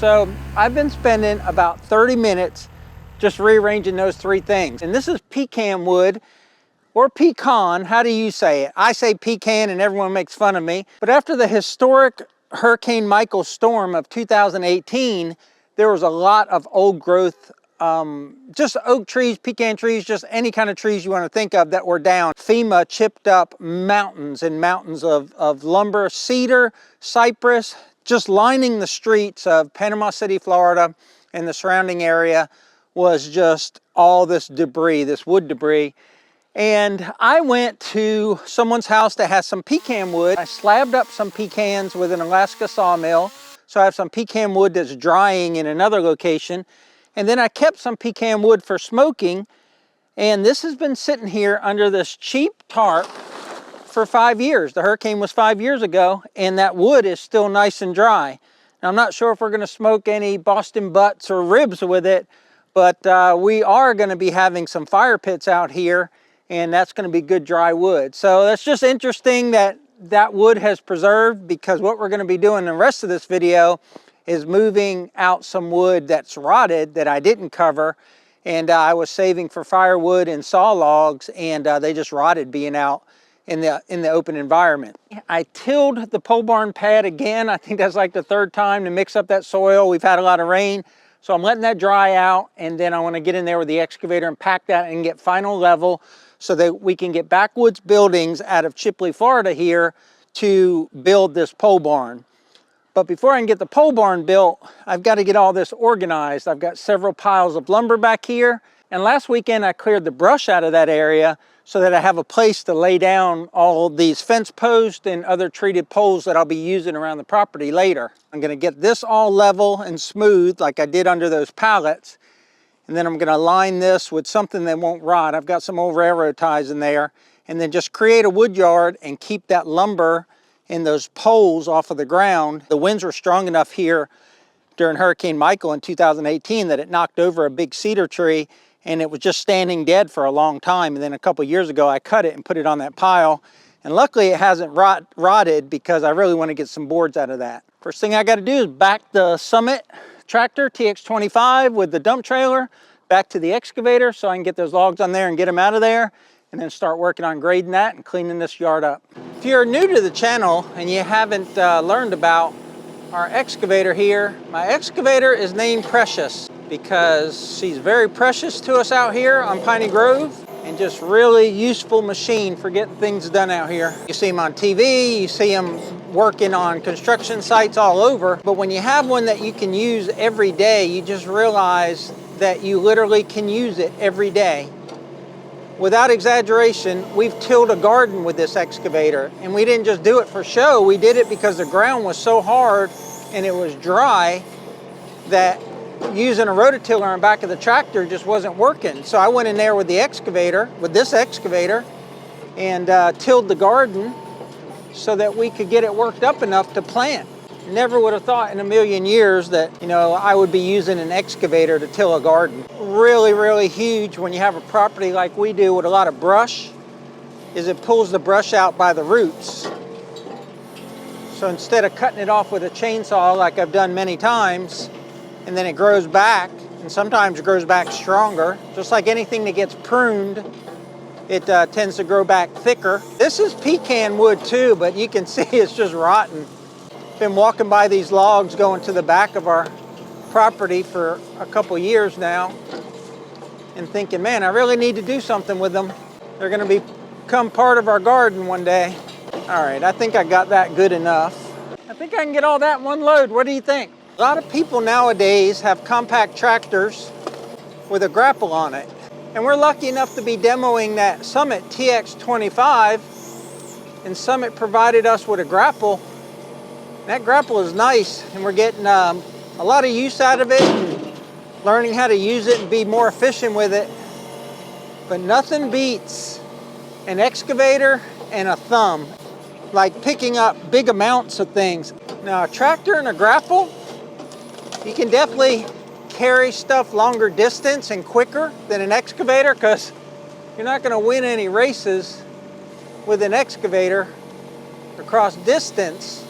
So I've been spending about 30 minutes just rearranging those three things. And this is pecan wood, or pecan, how do you say it? I say pecan and everyone makes fun of me. But after the historic Hurricane Michael storm of 2018, there was a lot of old growth, just oak trees, pecan trees, just any kind of trees you want to think of that were down. FEMA chipped up mountains and mountains of lumber, cedar, cypress, just lining the streets of Panama City, Florida, and the surrounding area was just all this debris, this wood debris. And I went to someone's house that has some pecan wood. I slabbed up some pecans with an Alaska sawmill. So I have some pecan wood that's drying in another location. And then I kept some pecan wood for smoking. And this has been sitting here under this cheap tarp for 5 years. The hurricane was 5 years ago, and that wood is still nice and dry. Now, I'm not sure if we're going to smoke any Boston butts or ribs with it, but we are going to be having some fire pits out here, and that's going to be good dry wood. So that's just interesting that that wood has preserved, because what we're going to be doing in the rest of this video is moving out some wood that's rotted that I didn't cover, and I was saving for firewood and saw logs, and they just rotted being out in the open environment. I tilled the pole barn pad again. I think that's like the third time to mix up that soil. We've had a lot of rain, so I'm letting that dry out, and then I want to get in there with the excavator and pack that and get final level so that we can get Backwoods Buildings out of Chipley, Florida here to build this pole barn. But before I can get the pole barn built, I've got to get all this organized. I've got several piles of lumber back here, and last weekend I cleared the brush out of that area so that I have a place to lay down all these fence posts and other treated poles that I'll be using around the property later. I'm going to get this all level and smooth like I did under those pallets, and then I'm going to line this with something that won't rot. I've got some old railroad ties in there, and then just create a wood yard and keep that lumber and those poles off of the ground. The winds were strong enough here during Hurricane Michael in 2018 that it knocked over a big cedar tree, and it was just standing dead for a long time. And then a couple years ago, I cut it and put it on that pile. And luckily it hasn't rotted, because I really want to get some boards out of that. First thing I got to do is back the Summit tractor TX25 with the dump trailer back to the excavator so I can get those logs on there and get them out of there, and then start working on grading that and cleaning this yard up. If you're new to the channel and you haven't learned about our excavator here, my excavator is named Precious because she's very precious to us out here on Piney Grove, and just really useful machine for getting things done out here. You see them on TV, you see them working on construction sites all over, but when you have one that you can use every day, you just realize that you literally can use it every day. Without exaggeration, we've tilled a garden with this excavator, and we didn't just do it for show. We did it because the ground was so hard and it was dry that using a rototiller on the back of the tractor just wasn't working. So I went in there with the excavator, with this excavator, and tilled the garden so that we could get it worked up enough to plant. Never would have thought in a million years that, you know, I would be using an excavator to till a garden. Really, really huge when you have a property like we do with a lot of brush, is it pulls the brush out by the roots. So instead of cutting it off with a chainsaw like I've done many times, and then it grows back, and sometimes it grows back stronger, just like anything that gets pruned, it tends to grow back thicker. This is pecan wood too, but you can see it's just rotten. Been walking by these logs going to the back of our property for a couple years now, and thinking, man, I really need to do something with them. They're going to become part of our garden one day. All right, I think I got that good enough. I think I can get all that in one load. What do you think? A lot of people nowadays have compact tractors with a grapple on it, and we're lucky enough to be demoing that Summit TX25, and Summit provided us with a grapple. That grapple is nice, and we're getting a lot of use out of it and learning how to use it and be more efficient with it. But nothing beats an excavator and a thumb, like picking up big amounts of things. Now, a tractor and a grapple, you can definitely carry stuff longer distance and quicker than an excavator, because you're not going to win any races with an excavator across distance.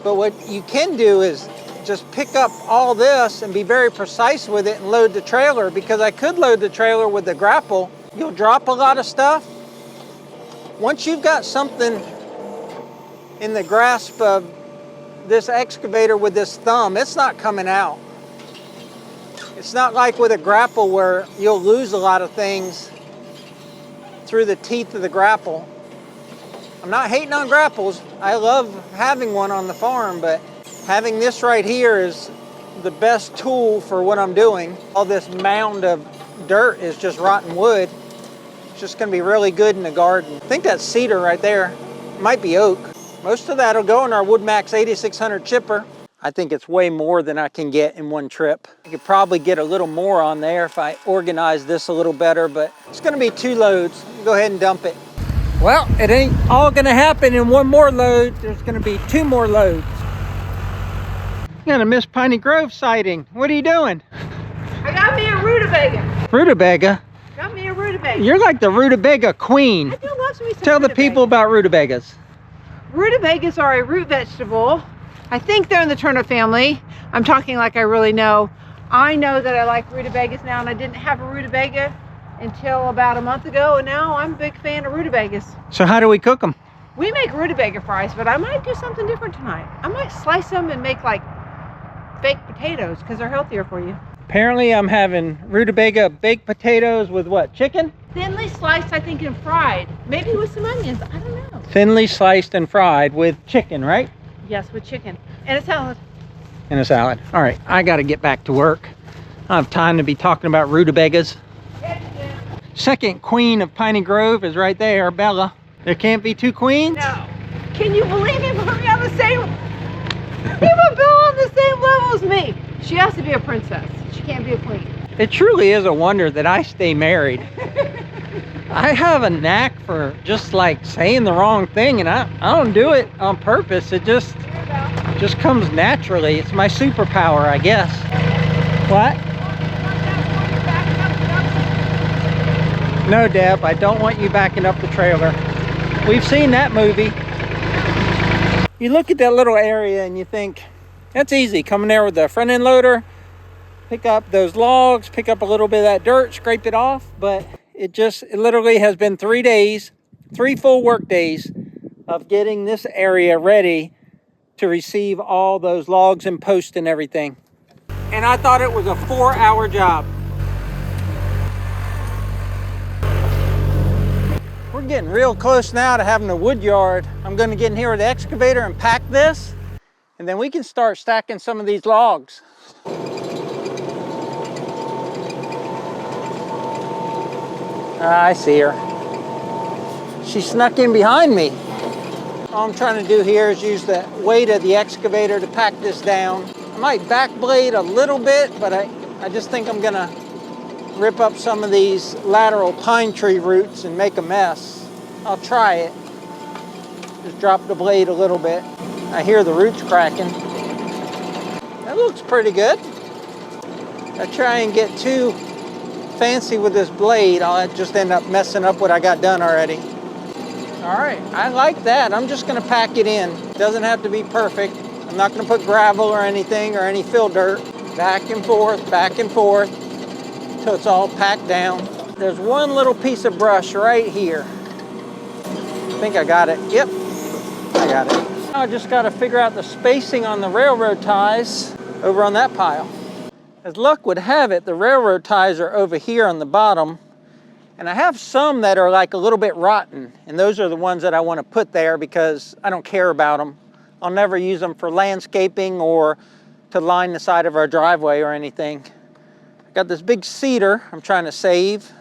But what you can do is just pick up all this and be very precise with it and load the trailer, because I could load the trailer with the grapple. You'll drop a lot of stuff. Once you've got something in the grasp of this excavator with this thumb, it's not coming out. It's not like with a grapple where you'll lose a lot of things through the teeth of the grapple. I'm not hating on grapples. I love having one on the farm, but having this right here is the best tool for what I'm doing. All this mound of dirt is just rotten wood. It's just gonna be really good in the garden. I think that's cedar right there. It might be oak. Most of that'll go in our WoodMax 8600 chipper. I think it's way more than I can get in one trip. I could probably get a little more on there if I organize this a little better, but it's gonna be 2 loads. Go ahead and dump it. Well, it ain't all gonna happen in one more load. There's gonna be 2 more loads. I'm gonna miss Piney Grove sighting. What are you doing? I got me a rutabaga. Rutabaga? Got me a rutabaga. You're like the rutabaga queen. I do love me some Tell the people about rutabagas. Rutabagas are a root vegetable. I think they're in the turnip family. I'm talking like I really know. I know that I like rutabagas now, and I didn't have a rutabaga until about a month ago, and now I'm a big fan of rutabagas. So how do we cook them? We make rutabaga fries, but I might do something different tonight. I might slice them and make like baked potatoes, because they're healthier for you. Apparently I'm having rutabaga baked potatoes with what, chicken? Thinly sliced, I think, and fried. Maybe with some onions, I don't know. Thinly sliced and fried with chicken, right? Yes, with chicken. And a salad. And a salad. All right, I gotta get back to work. I don't have time to be talking about rutabagas. Second queen of Piney Grove is right there, Bella. There can't be 2 queens? No. Can you believe he put me on the same... He put Bella on the same level as me. She has to be a princess. She can't be a queen. It truly is a wonder that I stay married. I have a knack for just like saying the wrong thing, and I don't do it on purpose. It just comes naturally. It's my superpower, I guess. What? No, Deb, I don't want you backing up the trailer. We've seen that movie. You look at that little area and you think, that's easy. Coming there with the front end loader, pick up those logs, pick up a little bit of that dirt, scrape it off. But it literally has been 3 days, 3 full work days of getting this area ready to receive all those logs and posts and everything. And I thought it was a 4-hour job. We're getting real close now to having a wood yard. I'm going to get in here with the excavator and pack this, and then we can start stacking some of these logs. I see her. She snuck in behind me. All I'm trying to do here is use the weight of the excavator to pack this down. I might back blade a little bit, but I just think I'm gonna rip up some of these lateral pine tree roots and make a mess. I'll try it. Just drop the blade a little bit. I hear the roots cracking. That looks pretty good. I try and get too fancy with this blade, I'll just end up messing up what I got done already. All right, I like that. I'm just gonna pack it in. It doesn't have to be perfect. I'm not gonna put gravel or anything or any fill dirt. Back and forth till it's all packed down. There's one little piece of brush right here. I think I got it. Yep, I got it. Now I just gotta figure out the spacing on the railroad ties over on that pile. As luck would have it, the railroad ties are over here on the bottom, and I have some that are like a little bit rotten, and those are the ones that I want to put there because I don't care about them. I'll never use them for landscaping or to line the side of our driveway or anything. I got this big cedar I'm trying to save.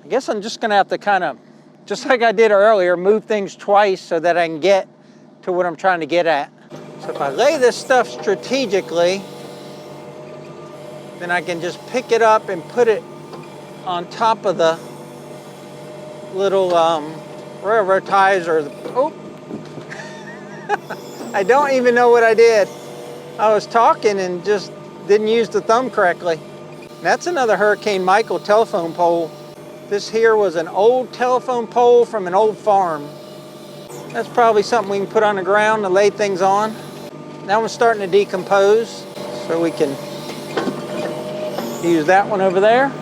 I guess I'm just gonna have to kind of, just like I did earlier, move things twice so that I can get to what I'm trying to get at. So if I lay this stuff strategically, then I can just pick it up and put it on top of the little railroad ties or the, oh. I don't even know what I did. I was talking and just didn't use the thumb correctly. That's another Hurricane Michael telephone pole. This here was an old telephone pole from an old farm. That's probably something we can put on the ground to lay things on. That one's starting to decompose. So we can use that one over there.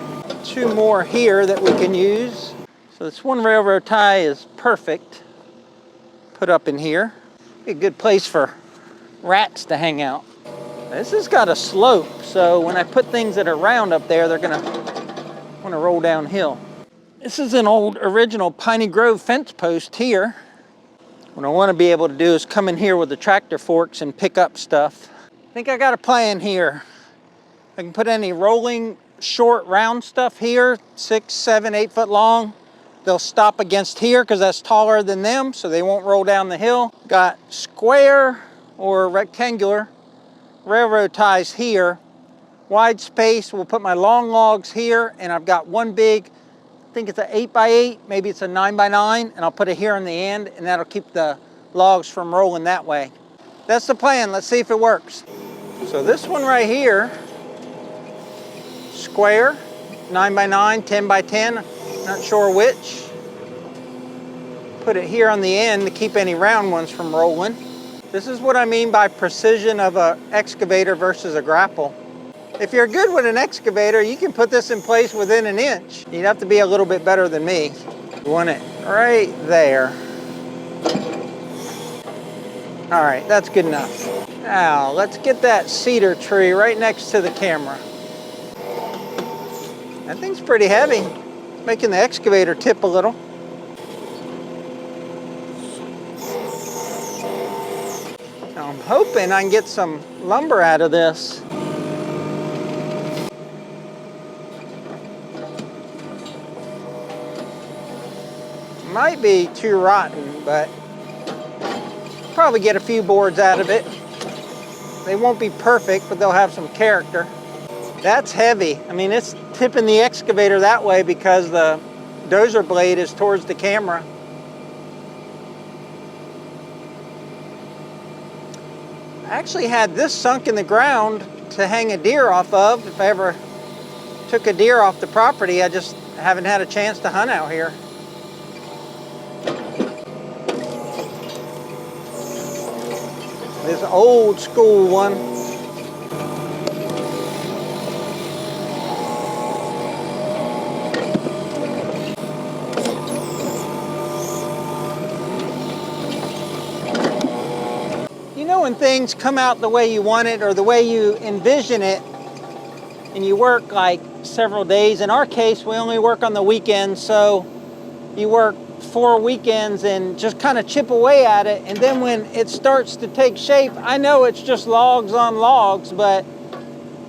2 more here that we can use. So this one railroad tie is perfect. Put up in here. Be a good place for rats to hang out. This has got a slope, so when I put things that are round up there, they're gonna wanna roll downhill. This is an old original Piney Grove fence post here. What I wanna be able to do is come in here with the tractor forks and pick up stuff. I think I got a plan here. I can put any rolling, short, round stuff here, 6, 7, 8 foot long. They'll stop against here because that's taller than them, so they won't roll down the hill. Got square or rectangular railroad ties here. Wide space, we'll put my long logs here, and I've got one big, I think it's an 8x8, maybe it's a 9x9, and I'll put it here on the end, and that'll keep the logs from rolling that way. That's the plan. Let's see if it works. So this one right here, square, 9x9, 10x10, not sure which. Put it here on the end to keep any round ones from rolling. This is what I mean by precision of an excavator versus a grapple. If you're good with an excavator, you can put this in place within an inch. You'd have to be a little bit better than me. You want it right there. All right, that's good enough. Now, let's get that cedar tree right next to the camera. That thing's pretty heavy, making the excavator tip a little. Now, I'm hoping I can get some lumber out of this. Might be too rotten, but probably get a few boards out of it. They won't be perfect, but they'll have some character. That's heavy. I mean, it's tipping the excavator that way because the dozer blade is towards the camera. I actually had this sunk in the ground to hang a deer off of. If I ever took a deer off the property, I just haven't had a chance to hunt out here. This old school one. You know when things come out the way you want it or the way you envision it, and you work like several days. In our case, we only work on the weekends, so you work 4 weekends and just kind of chip away at it, and then when it starts to take shape, I know it's just logs on logs, but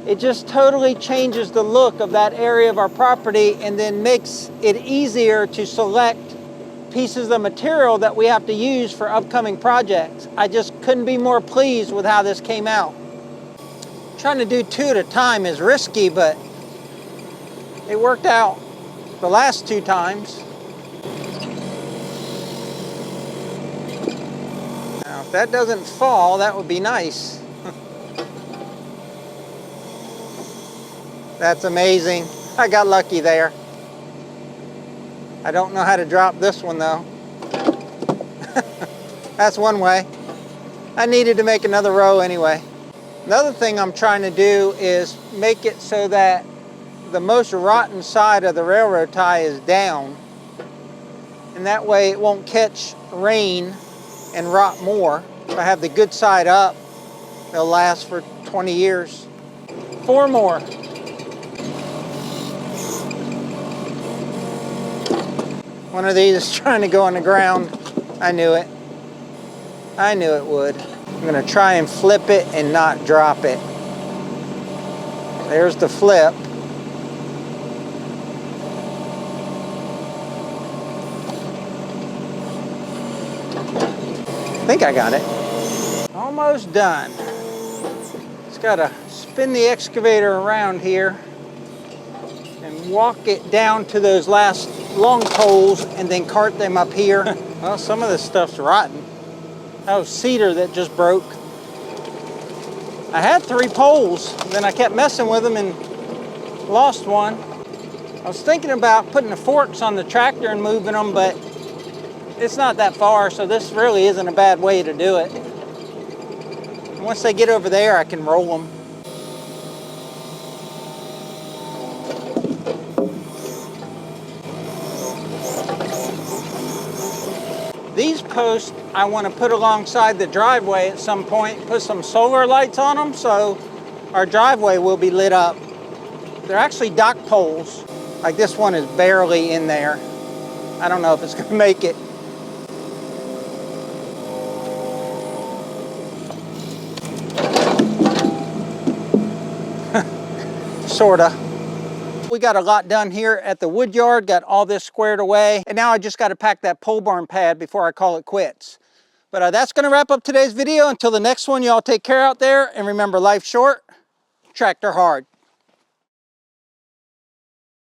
it just totally changes the look of that area of our property and then makes it easier to select pieces of material that we have to use for upcoming projects. I just couldn't be more pleased with how this came out. Trying to do 2 at a time is risky, but it worked out the last 2 times. If that doesn't fall, that would be nice. That's amazing. I got lucky there. I don't know how to drop this one though. That's one way. I needed to make another row anyway. Another thing I'm trying to do is make it so that the most rotten side of the railroad tie is down. And that way it won't catch rain and rot more. If I have the good side up, they'll last for 20 years. 4 more. One of these is trying to go on the ground. I knew it. I knew it would. I'm gonna try and flip it and not drop it. There's the flip. I think I got it. Almost done. Just gotta spin the excavator around here and walk it down to those last long poles and then cart them up here. Well, some of this stuff's rotten. That was cedar that just broke. I had 3 poles, then I kept messing with them and lost one. I was thinking about putting the forks on the tractor and moving them, but it's not that far, so this really isn't a bad way to do it. And once they get over there, I can roll them. These posts I want to put alongside the driveway at some point, put some solar lights on them so our driveway will be lit up. They're actually dock poles. Like this one is barely in there. I don't know if it's going to make it. Sorta. We got a lot done here at the wood yard, got all this squared away, and now I just got to pack that pole barn pad before I call it quits. But that's going to wrap up today's video. Until the next one, y'all take care out there, and remember, life's short, tractor hard.